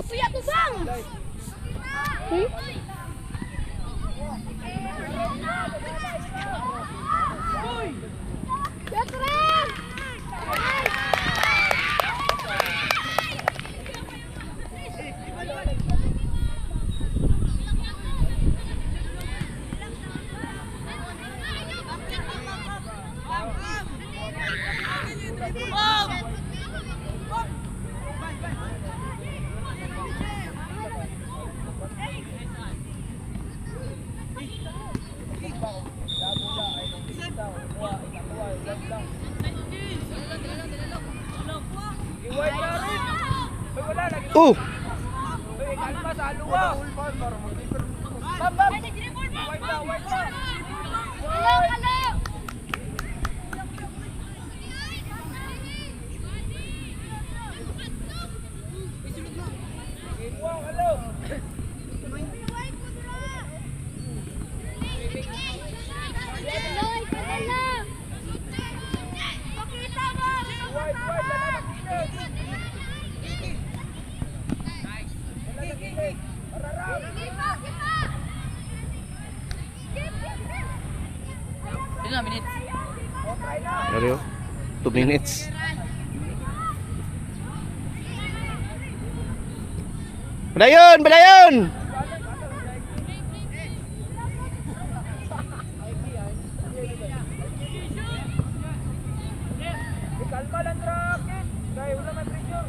Siya to bang. Keren. Oh! Ilan minutes? Ano 2 minutes. Badayon! Badayon! Kalma lang Rocket. Dahil wala man pressure.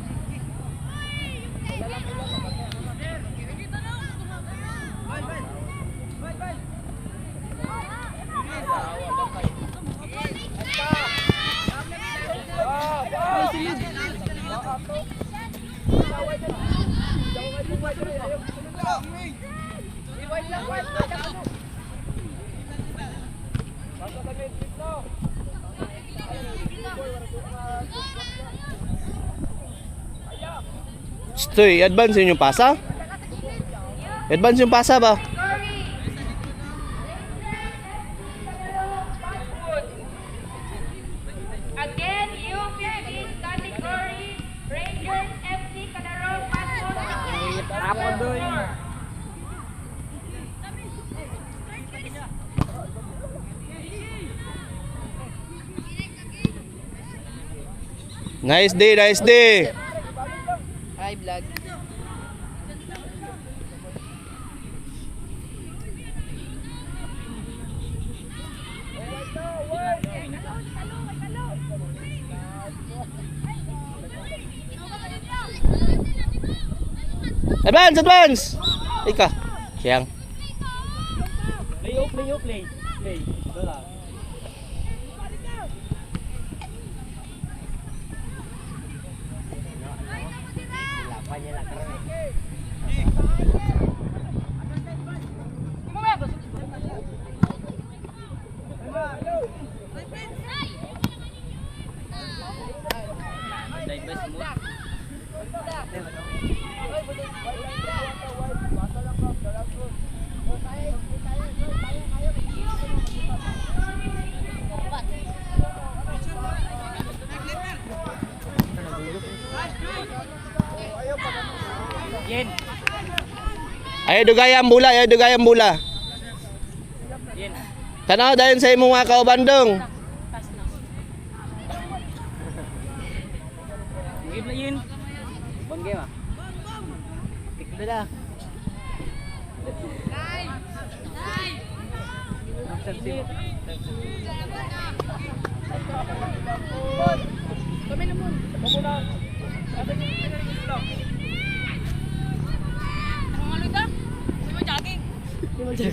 Stoy, advance yun yung pasa? Advance yung pasa ba? Again, U15 category Rangers FC Cadarong Passport. Tapon doon. Nice day, nice day! Hi vlog. Advance, advance! Ika, siyang. Play. Dola. Yen. Ayo dugayang bula, ayo dugayang bula. Yen. Tanaw dayon sa imong mga kaubandong. Game na Yen. Bang game ah. Tikda na. Kami naman. Muna. Ano ito? Hindi mo jogging. Hindi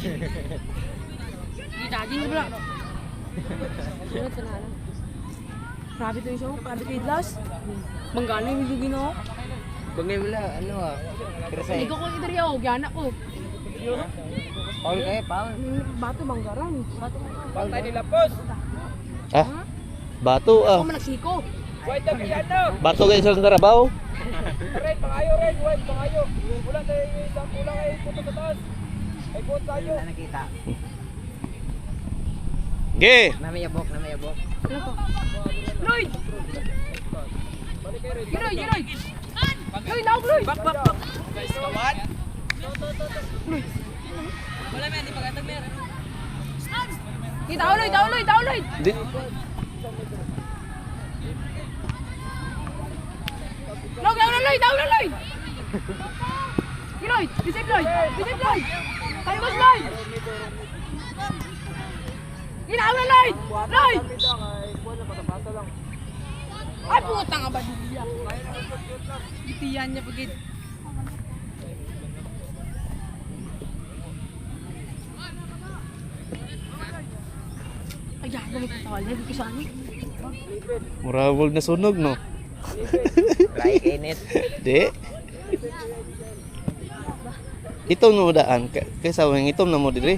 jogging ko pala. Grabe ito yung show. Grabe ito yung last. Manggana yung video ginawa. Bangay wala, ano ah. Krasay. Hindi ko kung itari ako. Gyanak ko. Paul kayo, Paul. Bato banggaran. Paul tayo nila, boss. Ah? Bato Ako ah. managsiko. White ang piano. Bato kayo sa Tarabaw. Red, pangayo, red, white, pangayo. Ulang tayo yung isang ulang ay puto sa taas. Ay puto tayo. Wala nakita. Ge. Namayabok. Ano to? Lloyd! Giroy! Loy, naog, Loy. Back. Guys, kawat. Daw, Loy. Di, Loy, daw na, Loy. Loy, bisip, Loy. Kalibos, Loy. Daw na, Loy. Loy. Ay, puta nga ba diya? Itiyan niya pagid. Ay, gamit ito. Lagi ko sa anin. murabol na sunog, no? Like init. Di. Itom na mo daan. Kaysa wang itom na mo diri.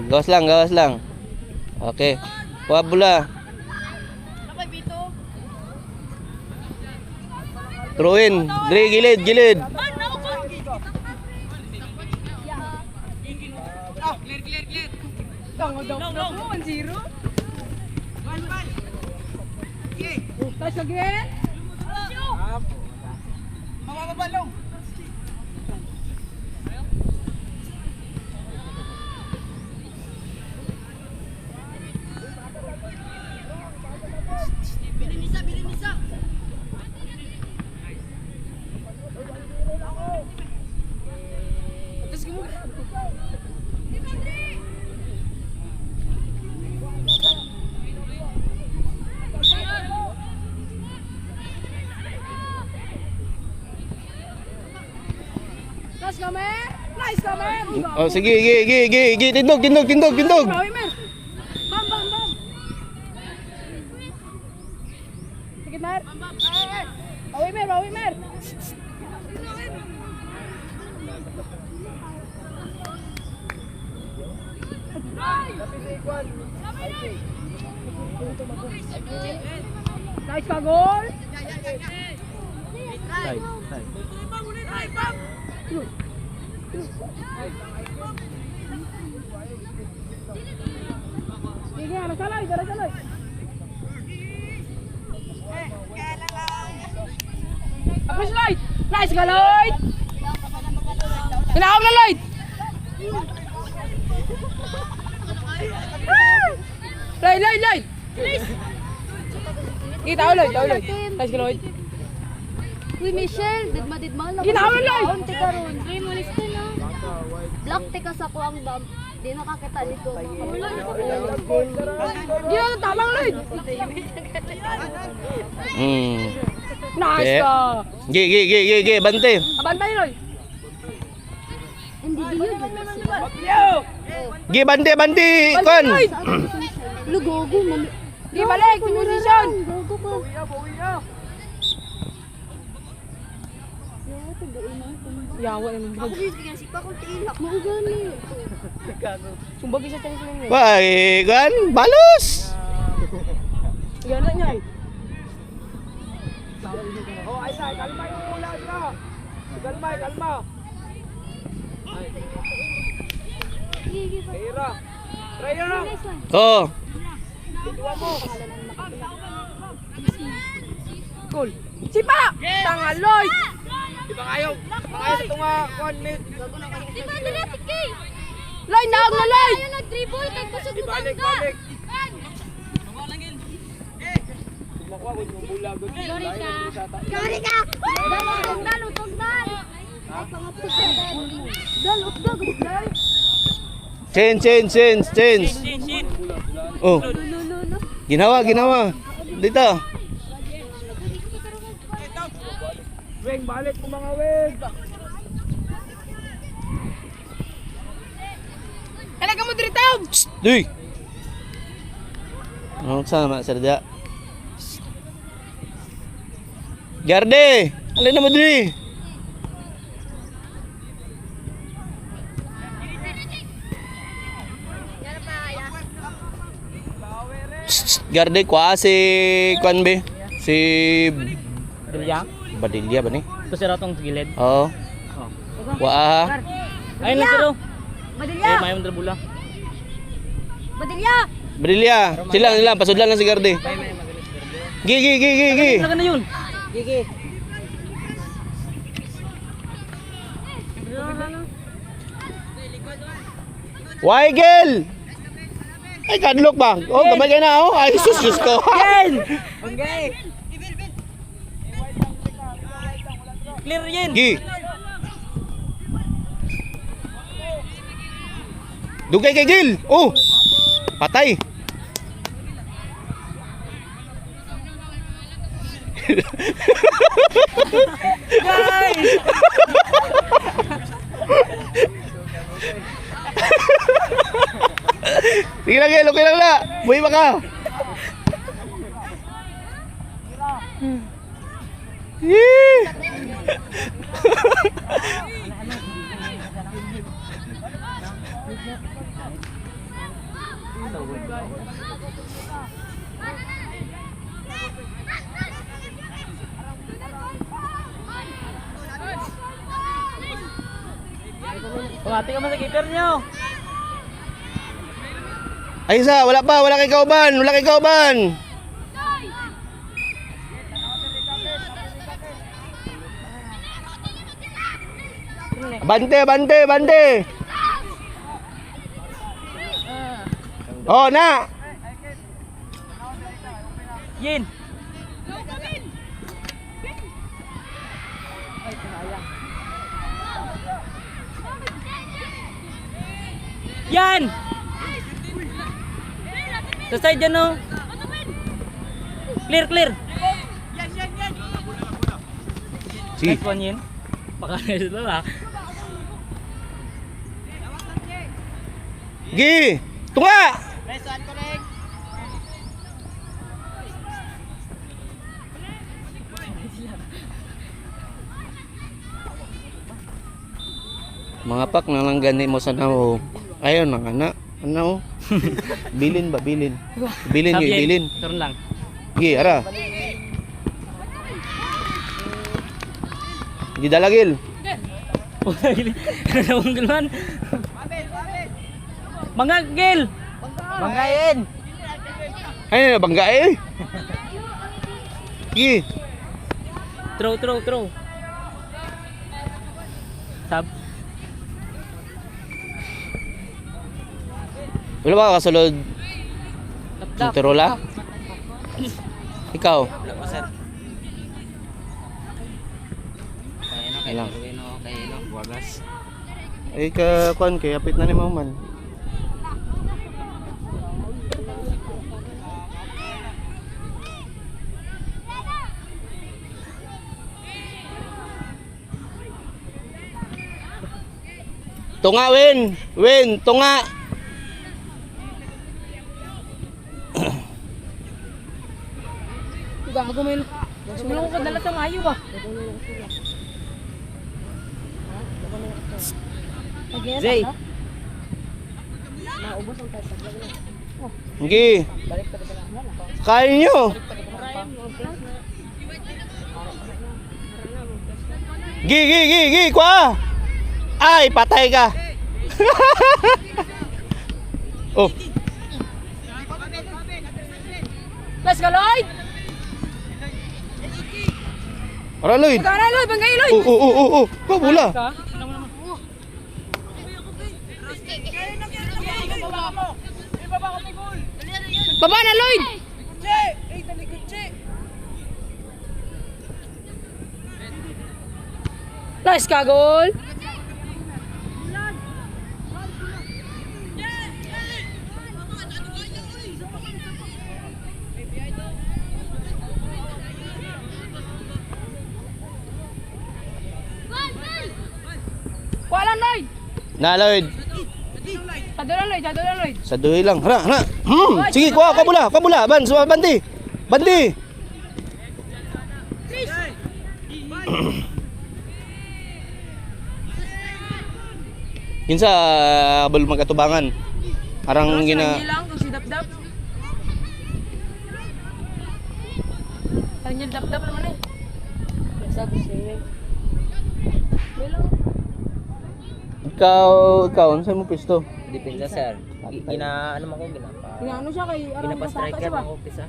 Gawas lang. Okay. Kuha bola. Throw in. Diri, gilid. Daw. 1-0. Touch again. Mamabalong. Tapos mo. Nice kami. Oh, sige, gi. Tindog. Bawi mer. Bam. Sige mer. Bawi mer. Nice ka goal. Sige, salay. Apres Lloyd. Nice ka Lloyd. Tinawag na Lloyd. Lloyd. Kita ako Lloyd. Nice ka Lloyd. Uy, Michelle, didma lang. Ginawa, Lloyd! Kaunti ka ron. Uy, malis ka na. Black tea ka sa kuang dam. Di nakakita dito. Wala na ko. Ginawa, tamang Lloyd. Nice Okay. ka. Gi, bante. Abantay Lloyd. Hindi yun. Gi, bante, kon. Lloyd. Lugogo, mami. Di balik, position. Gogo ko. Yawa naman. Maugani. Sumbagi sa tayo sila. Wai, kan balos. Gana niya eh. Oh, ay, kalma yung ulan ka. Kalma. Tira. Try na. Oh, Dua mo. Goal. Sipa! Tanga Lloyd. Di ba kayo? Mga sa tunga, 1 minute. Di ba dali tikay? Lloyd, naog na Lloyd. Ayaw nag-dribble kay kusog Di balik. Makuha ko yung bulag. Gari ka! Utog-dal! Ay, pangapos ka dal. Utog. change. Oh, ginawa. Dito. Weng, balik mo mga weng. Kailan ka mo dito? Duy. Oh, sama sa dia. Garde, alin na mo diri. Garde kwa si Kwan be. Si Dilya? Badilya ba ni? Ito si Ratong gilid. Oo. Waa. Ayun lang siro. Badilya! Eh, mayroon na bula. Badilya! Brilya. Sila, pasudlan lang si Garde. Gi. Talaga na yun. Weigel! Ay, kadlok ba? Oh, gamay ka na, oh. Ay, sus ko. Yen! Clear Yen! Gi. Dugay kay Gil. Oh. Patay. Guys! Sige lang, Gil. Okay lang na. Buhay pa ka. Yee! Pumati ka man sa keeper nyo. Ay, isa. Wala kay kauban. Bante. Oh, na. Yen! Yan! Sa side dyan no. Clear. Si. Next one Yen. Baka na ito ha. Gi. Tunga. Mga pak nananggani mo sa naho. Ayun nang ana. Ano? Bilin. Bilin yun. Turun lang. Gi, ara. Gi dalagil. Nalawang man. Mga gil! Bangayin! Ay, bangga eh. Gi. Throw. Sab. Wala ba kasulod? Montorola? Ikaw? Ilang? Ay ka kuan kay apit na ni man. Tunga win, tunga. Gago mo yun. Sumulong ko dala sa mayo ba? Zay! Gi. Kain nyo. Gi, kwa. Ay, patay ka. Oh. Let's go, Lloyd! Ara Lloyd. Tara, Lloyd! Bangay, Lloyd! Oh. Ko bula. Baba na, Lloyd! Nice ka, goal! Kuala, Lloyd! Na Lloyd. Sadulan, Lloyd! Sa duhi lang. Hara. Sige, kuha ka bula. Banti. Kinsa abol magkatubangan. Arang gina lang kung si Dap-Dap. Tanyel Dap-Dap naman eh. Sabi siya. Bilang. Ikaw, ano sa'yo mo pisto? Depensa sir. Ano man ko Inaano siya kay striker ba? man ko pisa.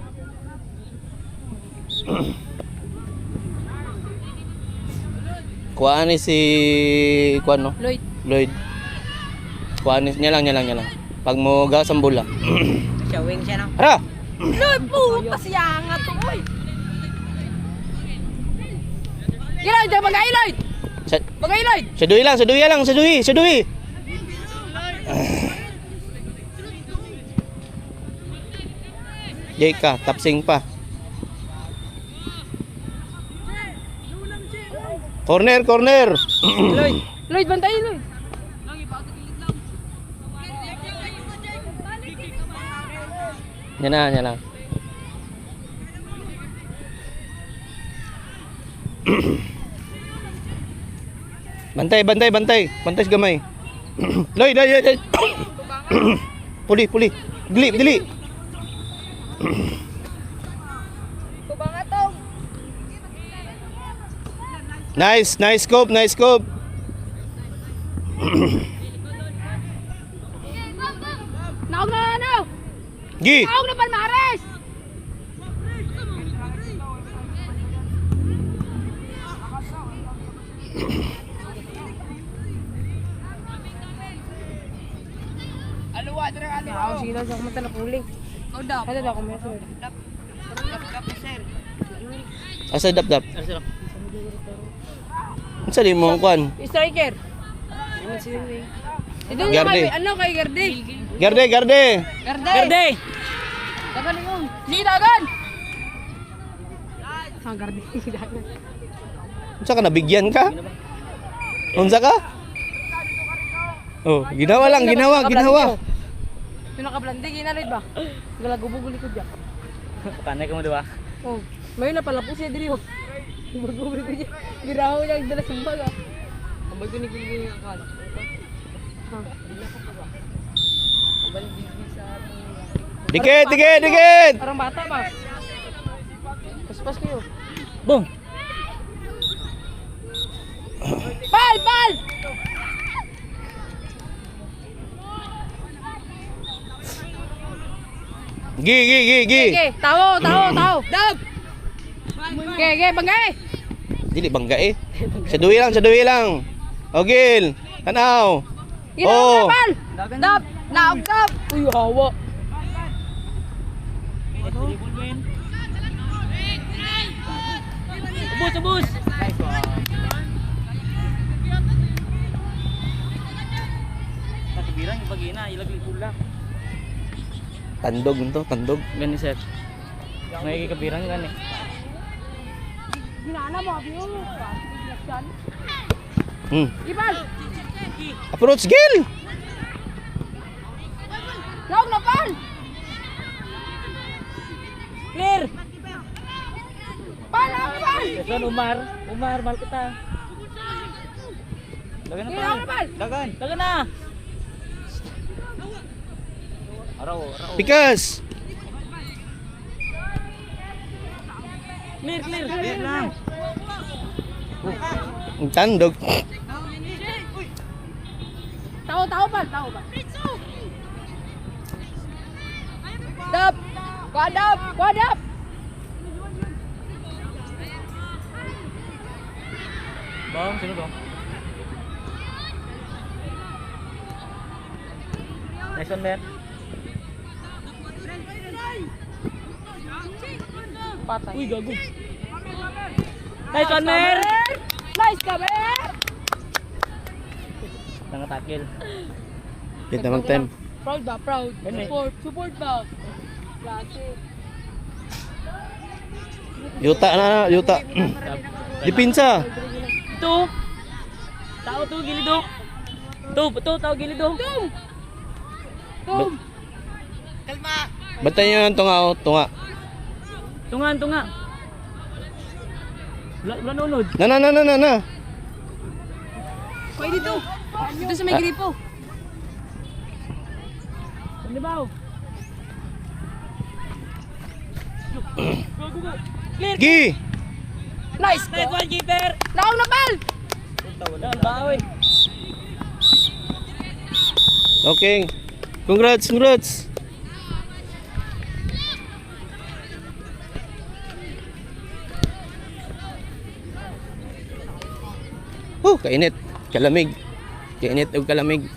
Kuhaan ni si kuan no? Lloyd. Lloyd. Kuhaan niya lang. Pag mo ga sambula. Siya wing siya no. Ara. Lloyd, puta siya nga to, oy. Lloyd, bagay Lloyd. Sa Bagay Lloyd. saduhi. Jay ka, tapsing pa. Corner. Lloyd. Lloyd, bantayin Lloyd. Yan na. Bantay. Bantay sa gamay. Lloyd. Puli. Dili. Nice scope. Naog na ano? Gi. Naog na Palmares. Ako sila sa kumanta na puli. Ano daw kami sir? Asa dap. Unsa di mo kuan? Striker. Ito yung Garde. kay Garde. Garde. Garde. Dagan yun. Si Dagan. Garde. Dagan. Unsa ka nabigyan ka? Unsa ka? Oh, ginawa. Yung nakablandi, ginalid ba? Galagubog likod dyan. Panay ka mo diba? Oh, may na pala po siya diri. Gubog likod dyan. Giraho niya ang dala sa baga. Ambay ko ni Gilgil yung akala. Dikit. Parang bata ba? Paspas kayo. Boom. Pal! Gi. Okay, tao. Dab! Okay, bangay! Dili bangga eh. Saduhi lang. Ogil. Tanaw. Ginawa pal! Dab! Naog dab! Uy, hawa. Ubus. Nakabirang yung pag-ina, ilagay pula. Tandog. Gani sir. May kabirang gani. Ginana mo, abiyo. Ibal! Approach Gil. Naog na pal! Clear! Pal! Son Umar, mal kita. Dagan Clear ako pal! Dagan na. Araw. Pikas. Clear lang. Ang tandog. Tao pal! Dab! Wadap! Bang, sino to? Nice one, man. Patay. Uy, gago. Nice one, man. Nice ka, Mer! Nangatakil. Kita mag-time. Proud ba? Proud. Gani. Support ba? Klase. Yuta. Dipinsa. Ito. Tao to, gilido. Tao gilido. Tum! Bantay nyo ng tunga. Tunga. Wala nunod. Na. Pwede dito. Dito sa may gripo. Ano ba? Clear. Gi. Nice! Nice one, keeper. Naong na pal! Wala ba, oy. Okay. Congrats, congrats. Kainit. Kalamig. Kainit o kalamig.